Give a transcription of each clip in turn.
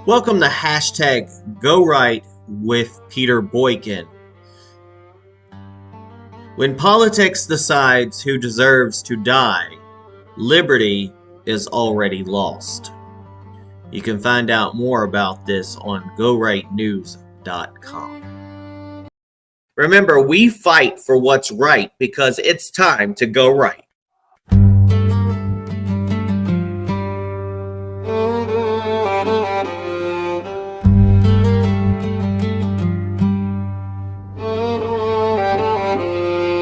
Welcome to hashtag Go Right with Peter Boykin. When politics decides who deserves to die, liberty is already lost. You can find out more about this on gorightnews.com. Remember, we fight for what's right because it's time to go right.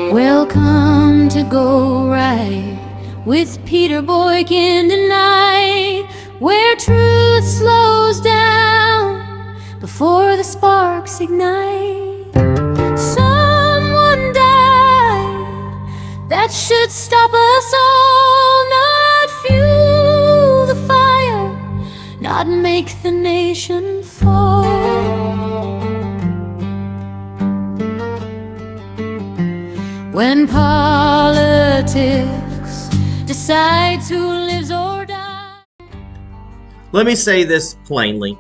Welcome to Go Right with Peter Boykin tonight, where truth slows down before the sparks ignite. Someone died that should stop us all, not fuel the fire, not make the nation fall. When politics decides who lives or dies. Let me say this plainly,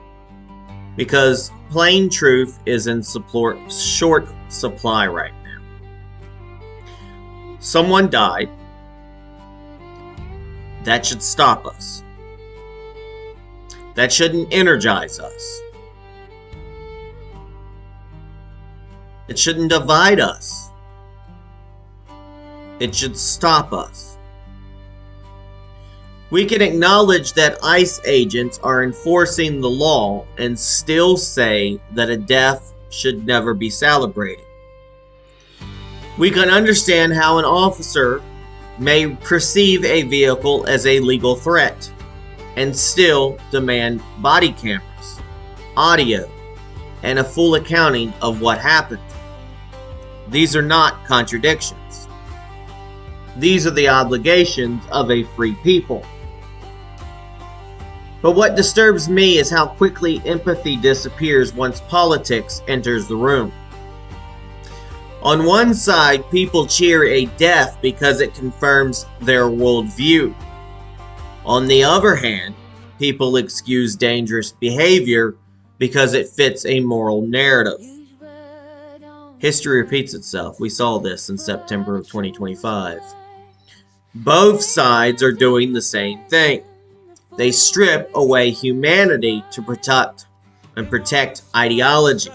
because plain truth is in short supply right now. Someone died. That should stop us. That shouldn't energize us. It shouldn't divide us. It should stop us. We can acknowledge that ICE agents are enforcing the law and still say that a death should never be celebrated. We can understand how an officer may perceive a vehicle as a legal threat and still demand body cameras, audio, and a full accounting of what happened. These are not contradictions. These are the obligations of a free people. But what disturbs me is how quickly empathy disappears once politics enters the room. On one side, people cheer a death because it confirms their worldview. On the other hand, people excuse dangerous behavior because it fits a moral narrative. History repeats itself. We saw this in September of 2025. Both sides are doing the same thing. They strip away humanity to protect ideology.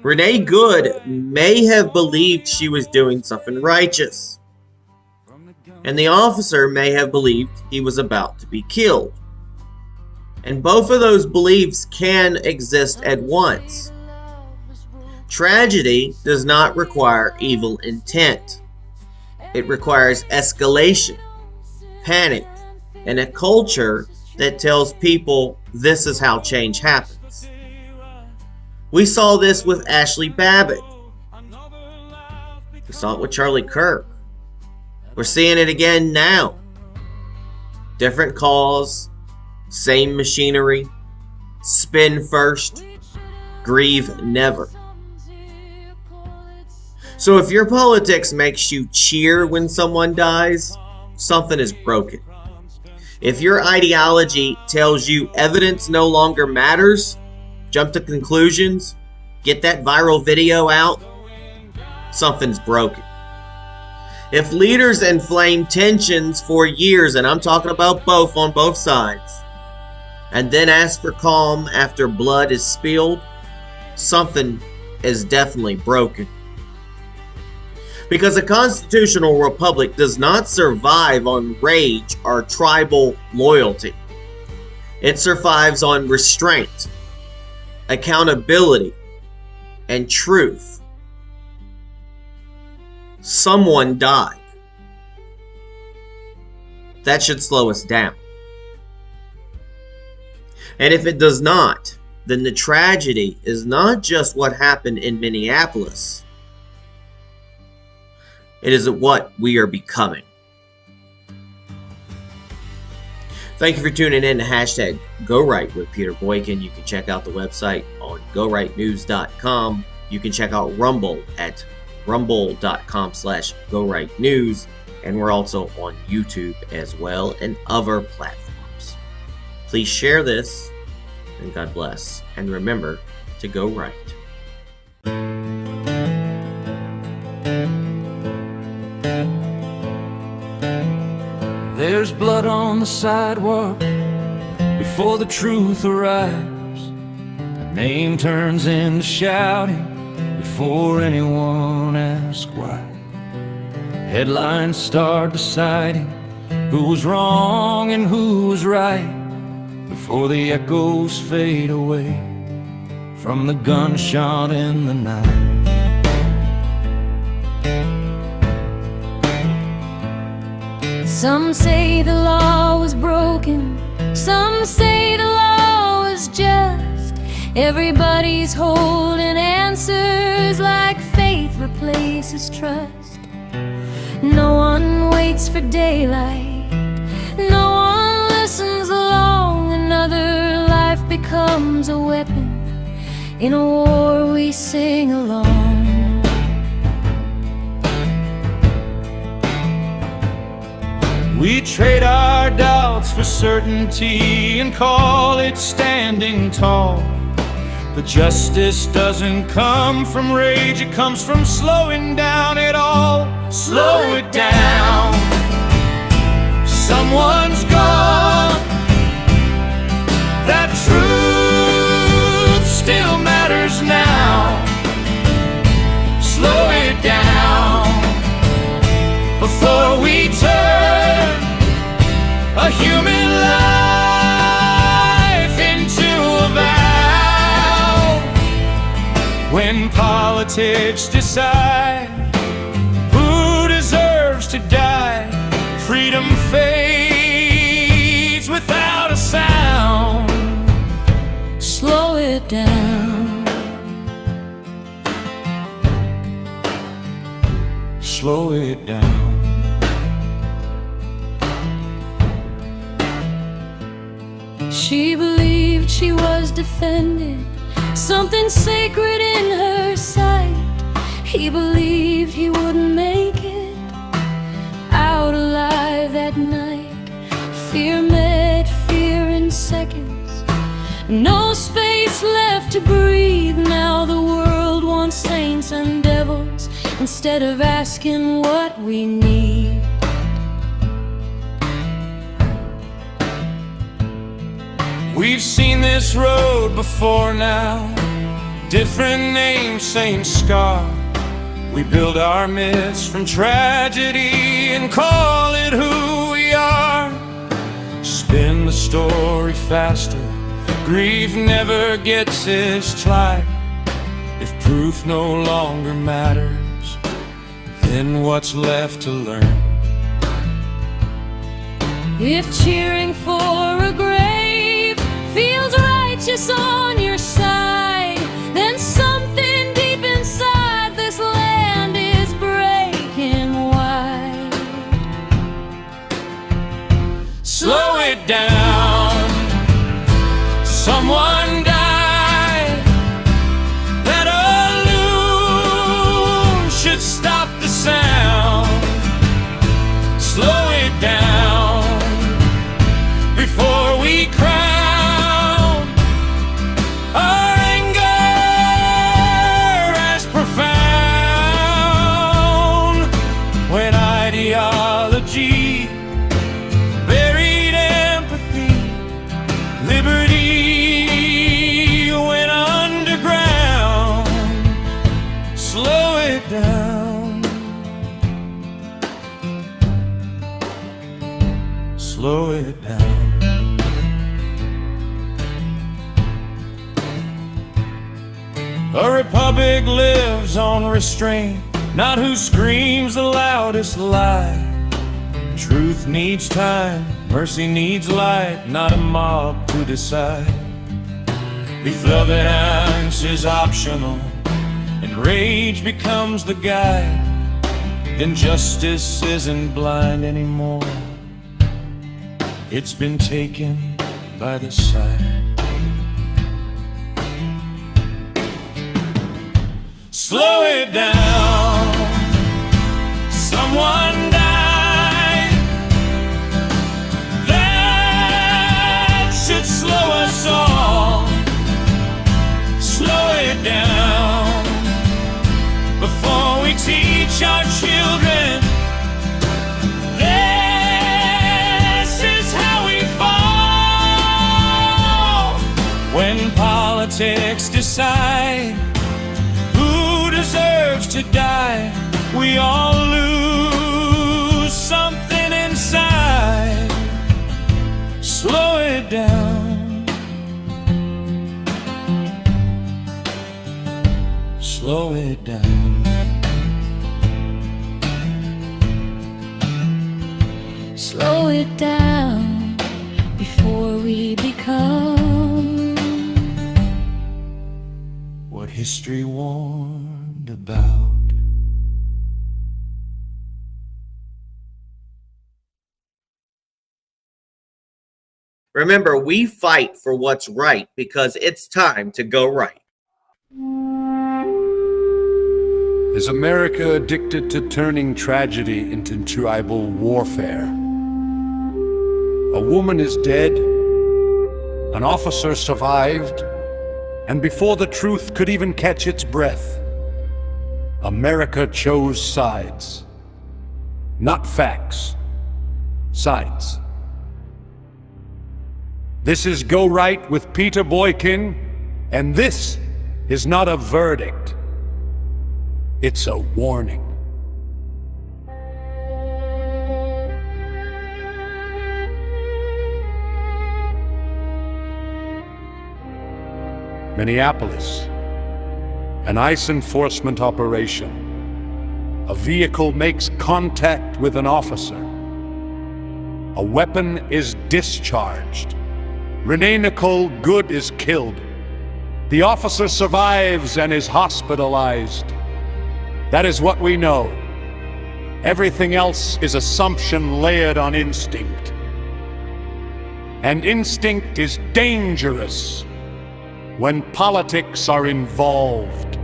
Renee Good may have believed she was doing something righteous, and the officer may have believed he was about to be killed. And both of those beliefs can exist at once. Tragedy does not require evil intent. It requires escalation, panic, and a culture that tells people this is how change happens. We saw this with Ashli Babbitt. We saw it with Charlie Kirk. We're seeing it again now. Different cause, same machinery, spin first, grieve never. So if your politics makes you cheer when someone dies, something is broken. If your ideology tells you evidence no longer matters, jump to conclusions, get that viral video out, something's broken. If leaders inflame tensions for years, and I'm talking about both on both sides, and then ask for calm after blood is spilled, something is definitely broken. Because a constitutional republic does not survive on rage or tribal loyalty. It survives on restraint, accountability, and truth. Someone died. That should slow us down. And if it does not, then the tragedy is not just what happened in Minneapolis. It is what we are becoming. Thank you for tuning in to hashtag Go Right with Peter Boykin. You can check out the website on gorightnews.com. You can check out Rumble at rumble.com/GoRightNews. And we're also on YouTube as well and other platforms. Please share this, and God bless. And remember to go right. There's blood on the sidewalk before the truth arrives. A name turns into shouting before anyone asks why. Headlines start deciding who was wrong and who was right before the echoes fade away from the gunshot in the night. Some say the law was broken, some say the law was just. Everybody's holding answers like faith replaces trust. No one waits for daylight, no one listens long. Another life becomes a weapon in a war we sing along. We trade our doubts for certainty and call it standing tall. But justice doesn't come from rage, it comes from slowing down it all. Slow it down. Someone's gone. That truth still matters now. Slow it down before we turn a human life into a vow. When politics decide who deserves to die, freedom fades without a sound. Slow it down. Slow it down. She believed she was defending something sacred in her sight. He believed he wouldn't make it out alive that night. Fear met fear in seconds, no space left to breathe. Now the world wants saints and devils instead of asking what we need. We've seen this road before now, different names, same scar. We build our myths from tragedy and call it who we are. Spin the story faster, grief never gets its try. If proof no longer matters, then what's left to learn? If cheering for a grave feels righteous on your side, then something deep inside this land is breaking wide. Slow it down. Someone died. That alone should stop the sound. Slow it down before we crown our anger as profound. When ideology buried empathy, liberty went underground. Slow it down. Slow it down. A republic lives on restraint, not who screams the loudest lie. Truth needs time, mercy needs light, not a mob to decide. If love and angst is optional and rage becomes the guide, then justice isn't blind anymore. It's been taken by the side. Slow it down. Someone died. That should teach our children. This is how we fall. When politics decide who deserves to die, we all lose something inside. Slow it down. Slow it down. Slow it down before we become what history warned about. Remember, we fight for what's right because it's time to go right. Is America addicted to turning tragedy into tribal warfare? A woman is dead, an officer survived, and before the truth could even catch its breath, America chose sides. Not facts, sides. This is Go Right with Peter Boykin, and this is not a verdict. It's a warning. Minneapolis, an ICE enforcement operation. A vehicle makes contact with an officer. A weapon is discharged. Renee Nicole Good is killed. The officer survives and is hospitalized. That is what we know. Everything else is assumption layered on instinct. And instinct is dangerous when politics are involved.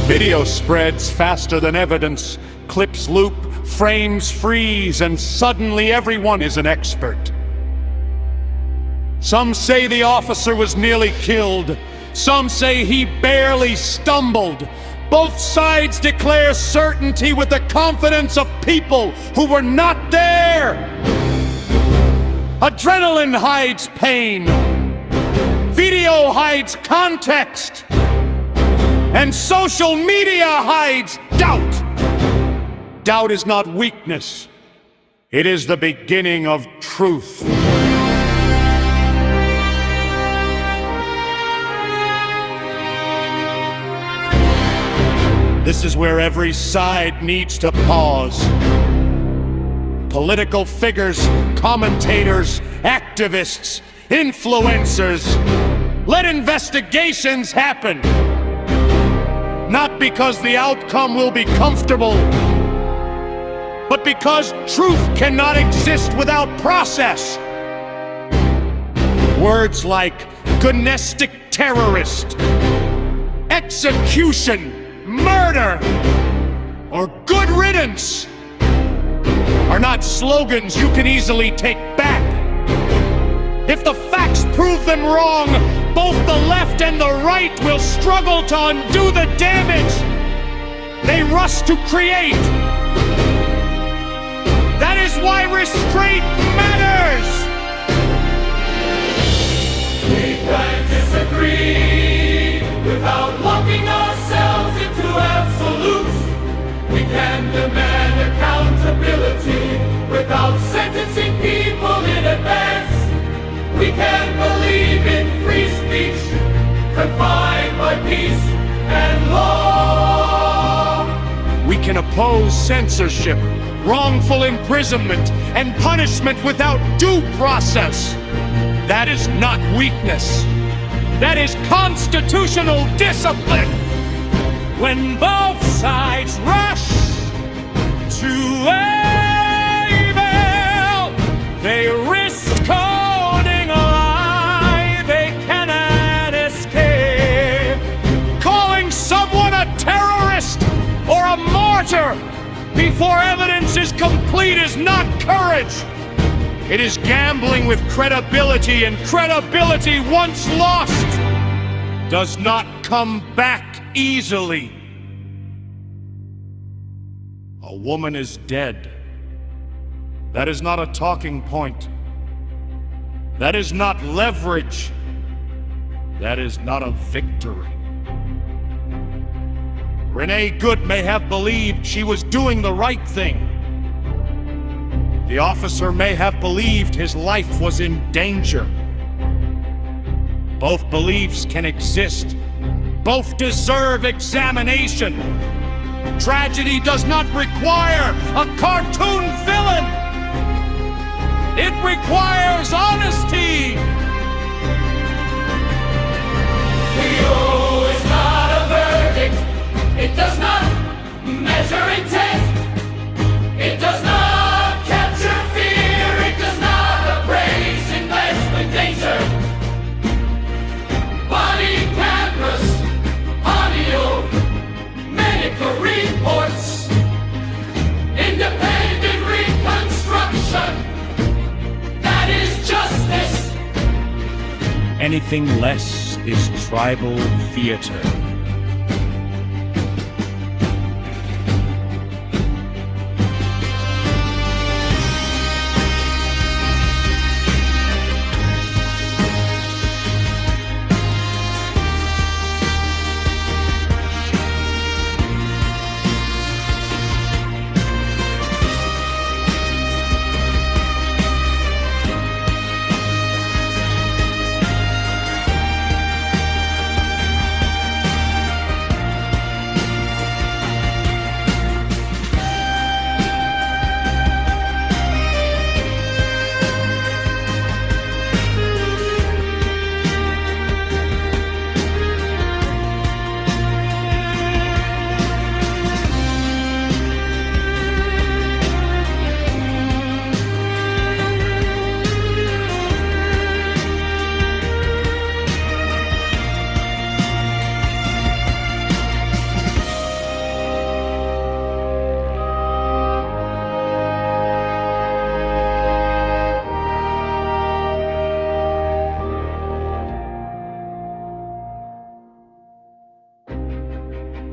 Video spreads faster than evidence, clips loop, frames freeze, and suddenly everyone is an expert. Some say the officer was nearly killed. Some say he barely stumbled. Both sides declare certainty with the confidence of people who were not there. Adrenaline hides pain. Video hides context. And social media hides doubt. Doubt is not weakness. It is the beginning of truth. This is where every side needs to pause. Political figures, commentators, activists, influencers, let investigations happen. Not because the outcome will be comfortable, but because truth cannot exist without process. Words like gonestic terrorist, execution, murder, or good riddance are not slogans you can easily take back. If the facts prove them wrong, both the left and the right will struggle to undo the damage they rush to create. That is why restraint matters. We can disagree without locking ourselves into absolutes. We can demand accountability without sentencing people in advance. We can believe in free speech, confined by peace and law. We can oppose censorship, wrongful imprisonment, and punishment without due process. That is not weakness. That is constitutional discipline. When both sides rush to evil, they risk owning a lie they cannot escape. Calling someone a terrorist or a martyr before evidence is complete is not courage. It is gambling with credibility, and credibility once lost does not come back easily. A woman is dead. That is not a talking point. That is not leverage. That is not a victory. Renee Good may have believed she was doing the right thing. The officer may have believed his life was in danger. Both beliefs can exist. Both deserve examination. Tragedy does not require a cartoon villain. It requires honesty. Is not a verdict. It does not measure intent. It does not capture fear. It does not appraise investment danger. Body cameras, audio, medical reports, independent reconstruction. That is justice. Anything less is tribal theater.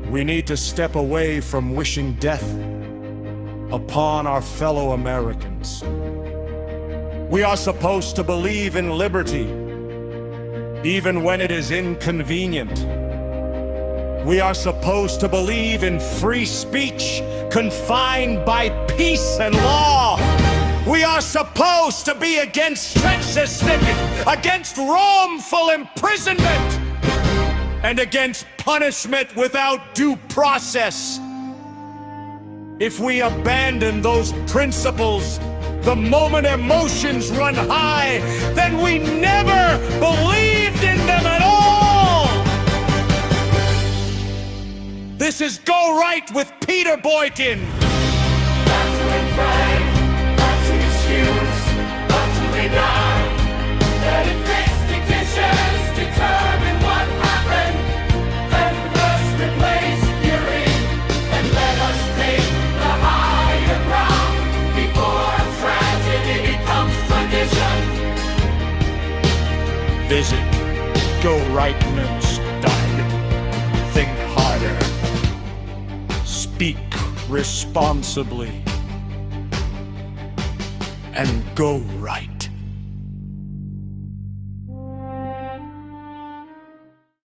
We need to step away from wishing death upon our fellow Americans. We are supposed to believe in liberty, even when it is inconvenient. We are supposed to believe in free speech confined by peace and law. We are supposed to be against censorship, against wrongful imprisonment, and against punishment without due process. If we abandon those principles the moment emotions run high, then we never believed in them at all. This is Go Right with Peter Boykin. Not to inframe, not to excuse, not to deny that investigations determine what happened. Let us replace fury and let us take the higher ground before tragedy becomes tradition. Visit GoRightNews.com. Think harder. Speak responsibly. And go right.